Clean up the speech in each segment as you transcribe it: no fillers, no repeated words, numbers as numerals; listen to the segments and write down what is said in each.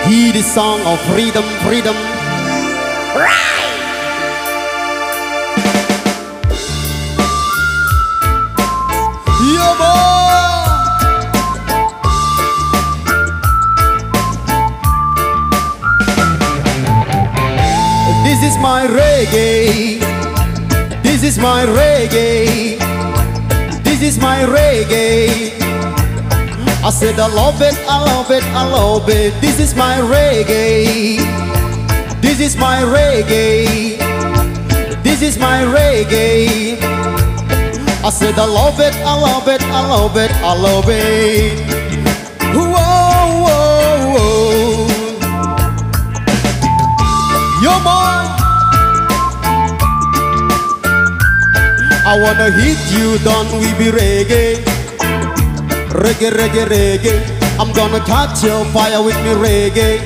Hear the song of freedom, freedom. Right. Yeah, boy. This is my reggae. This is my reggae. This is my reggae. I said I love it, I love it, I love it. This is my reggae. This is my reggae. This is my reggae. I said I love it, I love it, I love it, I love it. Whoa, whoa, whoa. Yo, man. I wanna hit you, don't we be reggae? Reggae, reggae, reggae. I'm gonna catch your fire with me reggae.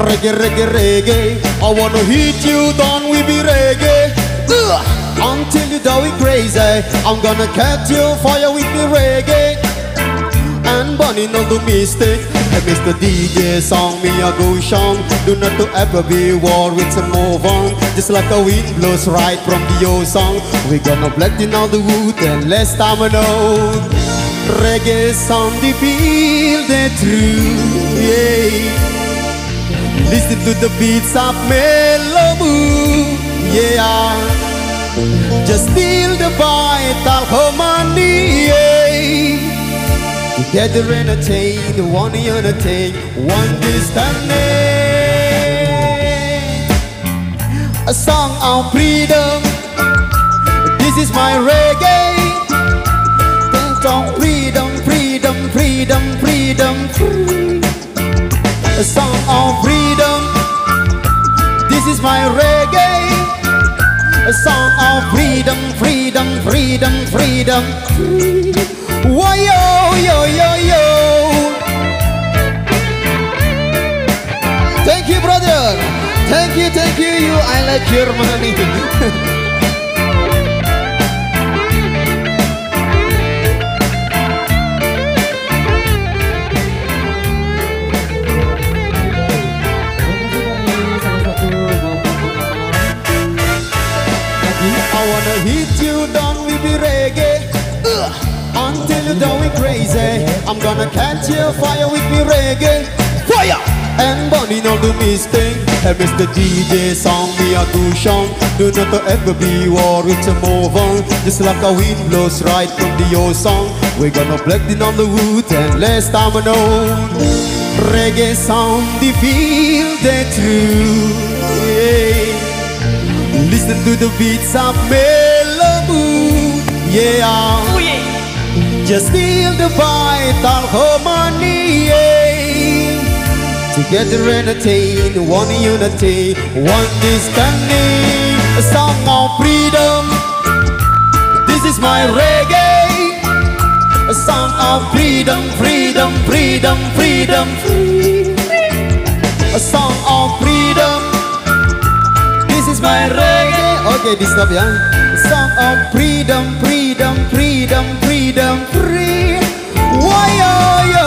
Reggae, reggae, reggae. I wanna hit you, don't we be reggae? Until you die crazy. I'm gonna catch your fire with me reggae. And burning all the mistake. Hey, Mr. DJ, song me a go song. Do not to ever be war with some move on. Just like a wind blows right from the old song. We gonna blend in all the wood and less time alone. Reggae sound, they feel the truth, yeah. Listen to the beats of melody, yeah. Just feel the vital harmony, yeah. Together entertain, the one entertain, one destiny. A song of freedom. This is my reggae. Freedom, freedom, freedom, freedom, free. A song of freedom. This is my reggae. A song of freedom, freedom, freedom, freedom, free. Whoa, yo, yo, yo, yo. Thank you, brother. Thank you, you. I like your money. I wanna hit you down with the reggae until you're going crazy. I'm gonna catch your fire with me reggae. Fire! And burning all the mistake. Hey, Mr. DJ, song me a good song. Do not ever be war with a move on. Just like a wind blows right from the old song. We're gonna blend in on the wood and less time alone. Reggae sound, they feel the truth, yeah. Listen to the beats of melody, yeah. Oh, yeah. Just feel the vital harmony, yeah. Together entertain, one unity, one destiny. A song of freedom. This is my reggae. A song of freedom, freedom, freedom, freedom, free. A song of freedom. This is my reggae. Okay, this stuff, yeah. A song of freedom, freedom, freedom, freedom, free. Why, yo, yo.